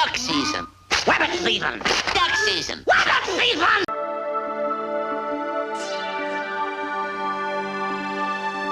Duck season. Rabbit season. Duck season. Rabbit season!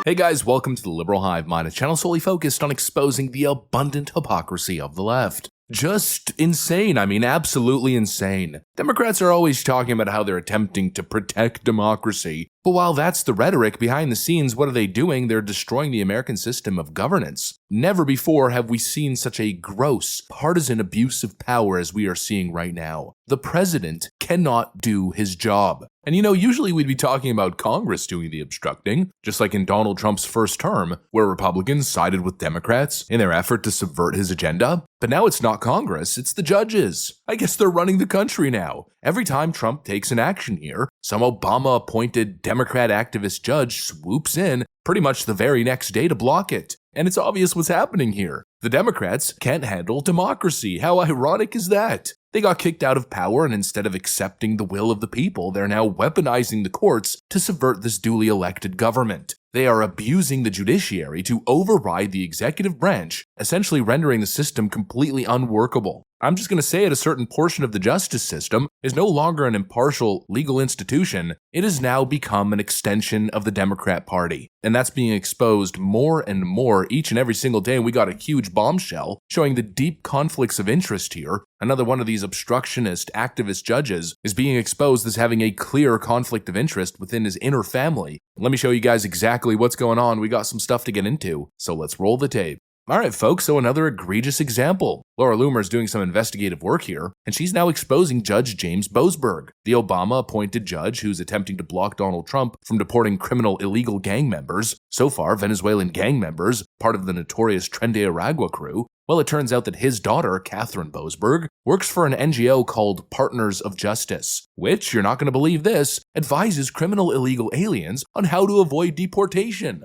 Hey guys, welcome to the Liberal Hive Mind, a channel solely focused on exposing the abundant hypocrisy of the left. Just insane, I mean absolutely insane. Democrats are always talking about how they're attempting to protect democracy, but while that's the rhetoric, behind the scenes, what are they doing? They're destroying the American system of governance. Never before have we seen such a gross, partisan abuse of power as we are seeing right now. The president cannot do his job. And you know, usually we'd be talking about Congress doing the obstructing, just like in Donald Trump's first term, where Republicans sided with Democrats in their effort to subvert his agenda. But now it's not Congress, it's the judges. I guess they're running the country now. Every time Trump takes an action here, some Obama-appointed Democrat activist judge swoops in pretty much the very next day to block it. And it's obvious what's happening here. The Democrats can't handle democracy. How ironic is that? They got kicked out of power, and instead of accepting the will of the people, they're now weaponizing the courts to subvert this duly elected government. They are abusing the judiciary to override the executive branch, essentially rendering the system completely unworkable. I'm just going to say it, a certain portion of the justice system is no longer an impartial legal institution. It has now become an extension of the Democrat Party. And that's being exposed more and more each and every single day. And we got a huge bombshell showing the deep conflicts of interest here. Another one of these obstructionist activist judges is being exposed as having a clear conflict of interest within his inner family. Let me show you guys exactly what's going on. We got some stuff to get into, so let's roll the tape. Alright folks, so another egregious example. Laura Loomer is doing some investigative work here, and she's now exposing Judge James Boasberg, the Obama-appointed judge who's attempting to block Donald Trump from deporting criminal illegal gang members, so far Venezuelan gang members, part of the notorious Tren de Aragua crew. Well, it turns out that his daughter, Catherine Boasberg, works for an NGO called Partners of Justice, which, you're not going to believe this, advises criminal illegal aliens on how to avoid deportation.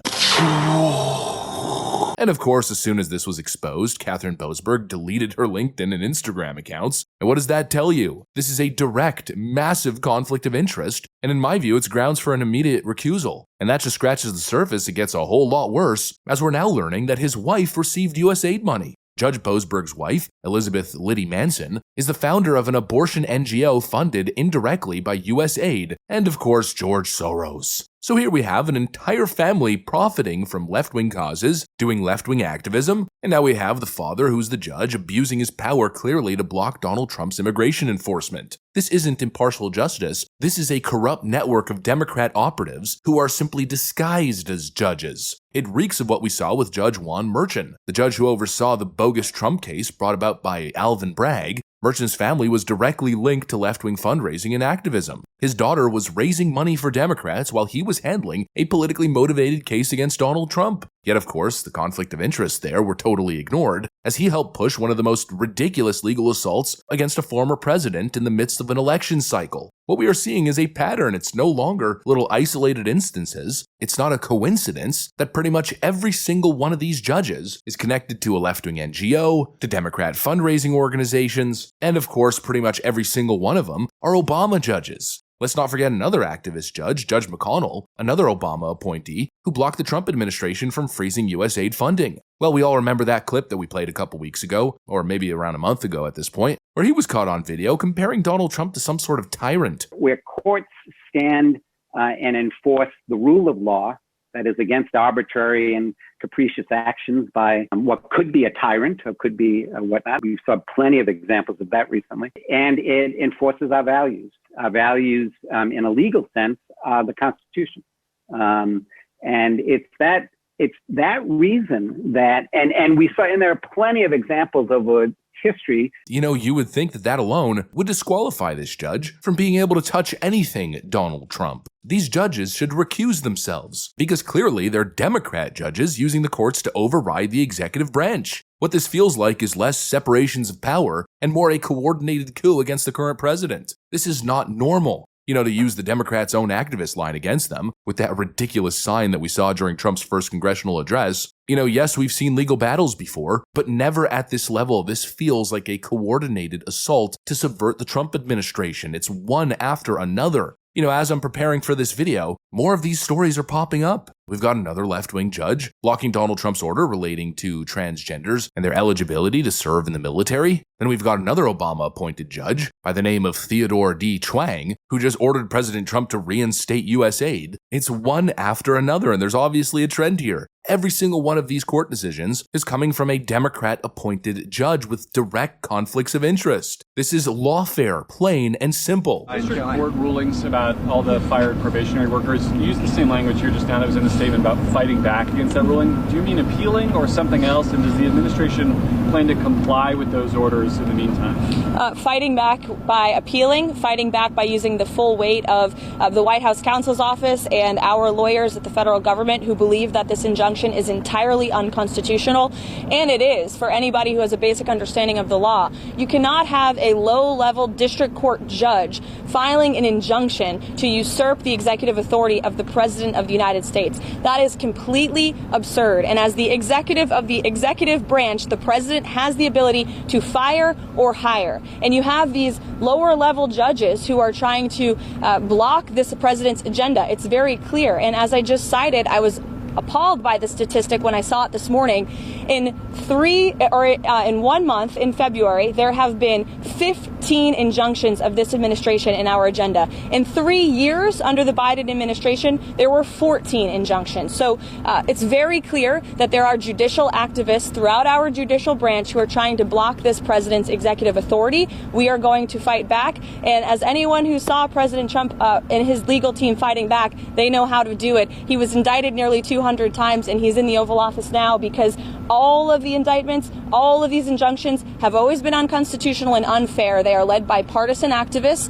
And of course, as soon as this was exposed, Catherine Boasberg deleted her LinkedIn and Instagram accounts. And what does that tell you? This is a direct, massive conflict of interest, and in my view, it's grounds for an immediate recusal. And that just scratches the surface. It gets a whole lot worse, as we're now learning that his wife received US aid money. Judge Boasberg's wife, Elizabeth Liddy Manson, is the founder of an abortion NGO funded indirectly by US aid and, of course, George Soros. So here we have an entire family profiting from left-wing causes, doing left-wing activism, and now we have the father who's the judge abusing his power clearly to block Donald Trump's immigration enforcement. This isn't impartial justice, this is a corrupt network of Democrat operatives who are simply disguised as judges. It reeks of what we saw with Judge Juan Merchan, the judge who oversaw the bogus Trump case brought about by Alvin Bragg. Merchan's family was directly linked to left-wing fundraising and activism. His daughter was raising money for Democrats while he was handling a politically motivated case against Donald Trump. Yet, of course, the conflict of interest there were totally ignored, as he helped push one of the most ridiculous legal assaults against a former president in the midst of an election cycle. What we are seeing is a pattern. It's no longer little isolated instances. It's not a coincidence that pretty much every single one of these judges is connected to a left-wing NGO, to Democrat fundraising organizations, and of course, pretty much every single one of them are Obama judges. Let's not forget another activist judge, Judge McConnell, another Obama appointee, who blocked the Trump administration from freezing US aid funding. Well, we all remember that clip that we played a couple weeks ago, or maybe around a month ago at this point, where he was caught on video comparing Donald Trump to some sort of tyrant. Where courts stand and enforce the rule of law, that is against arbitrary and capricious actions by what could be a tyrant or could be whatnot. We saw plenty of examples of that recently. And it enforces our values. Our values, in a legal sense, are the Constitution. And it's that reason that, and we saw, and there are plenty of examples over history. You know, you would think that that alone would disqualify this judge from being able to touch anything Donald Trump. These judges should recuse themselves, because clearly they're Democrat judges using the courts to override the executive branch. What this feels like is less separations of power and more a coordinated coup against the current president. This is not normal. You know, to use the Democrats' own activist line against them, with that ridiculous sign that we saw during Trump's first congressional address. You know, yes, we've seen legal battles before, but never at this level. This feels like a coordinated assault to subvert the Trump administration. It's one after another. You know, as I'm preparing for this video, more of these stories are popping up. We've got another left-wing judge blocking Donald Trump's order relating to transgenders and their eligibility to serve in the military. Then we've got another Obama-appointed judge by the name of Theodore D. Chuang, who just ordered President Trump to reinstate U.S. aid. It's one after another, and there's obviously a trend here. Every single one of these court decisions is coming from a Democrat-appointed judge with direct conflicts of interest. This is lawfare, plain and simple. District court rulings about all the fired probationary workers. You used the same language here just now that was in the statement about fighting back against that ruling. Do you mean appealing or something else? And does the administration plan to comply with those orders in the meantime? Fighting back by appealing, fighting back by using the full weight of the White House counsel's office and our lawyers at the federal government who believe that this injunction is entirely unconstitutional, and it is for anybody who has a basic understanding of the law. You cannot have a low-level district court judge filing an injunction to usurp the executive authority of the President of the United States. That is completely absurd, and as the executive of the executive branch, the President has the ability to fire or hire, and you have these lower-level judges who are trying to block this President's agenda. It's very clear, and as I just cited, I was appalled by the statistic when I saw it this morning. In 1 month, in February, there have been 15 injunctions of this administration in our agenda. In 3 years under the Biden administration, there were 14 injunctions. So it's very clear that there are judicial activists throughout our judicial branch who are trying to block this president's executive authority. We are going to fight back. And as anyone who saw President Trump and his legal team fighting back, they know how to do it. He was indicted nearly 200 times, and he's in the Oval Office now because all of the indictments, all of these injunctions have always been unconstitutional and unfair. They are led by partisan activists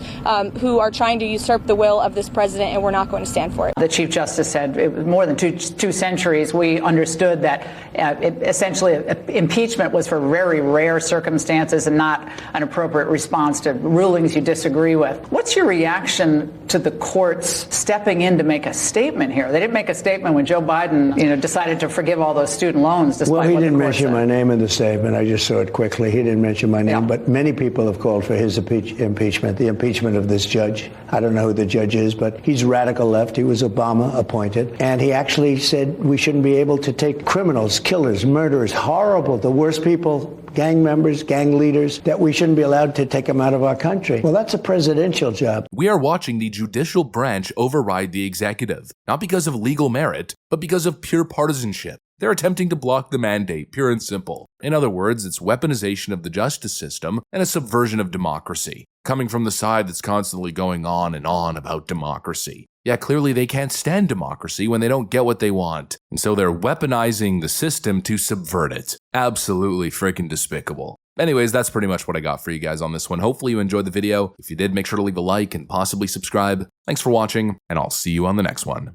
who are trying to usurp the will of this president, and we're not going to stand for it. The Chief Justice said it was more than two centuries we understood that essentially impeachment was for very rare circumstances and not an appropriate response to rulings you disagree with. What's your reaction to the courts stepping in to make a statement here? They didn't make a statement when Joe Biden, decided to forgive all those student loans. Well, he didn't mention my name in the statement. I just saw it quickly. He didn't mention my name, but many people have called for his impeachment, the impeachment of this judge. I don't know who the judge is, but he's radical left. He was Obama appointed. And he actually said we shouldn't be able to take criminals, killers, murderers, horrible, the worst people, gang members, gang leaders, that we shouldn't be allowed to take them out of our country. Well, that's a presidential job. We are watching the judicial branch override the executive, not because of legal merit, but because of pure partisanship. They're attempting to block the mandate, pure and simple. In other words, it's weaponization of the justice system and a subversion of democracy, coming from the side that's constantly going on and on about democracy. Yeah, clearly they can't stand democracy when they don't get what they want, and so they're weaponizing the system to subvert it. Absolutely freaking despicable. Anyways, that's pretty much what I got for you guys on this one. Hopefully you enjoyed the video. If you did, make sure to leave a like and possibly subscribe. Thanks for watching, and I'll see you on the next one.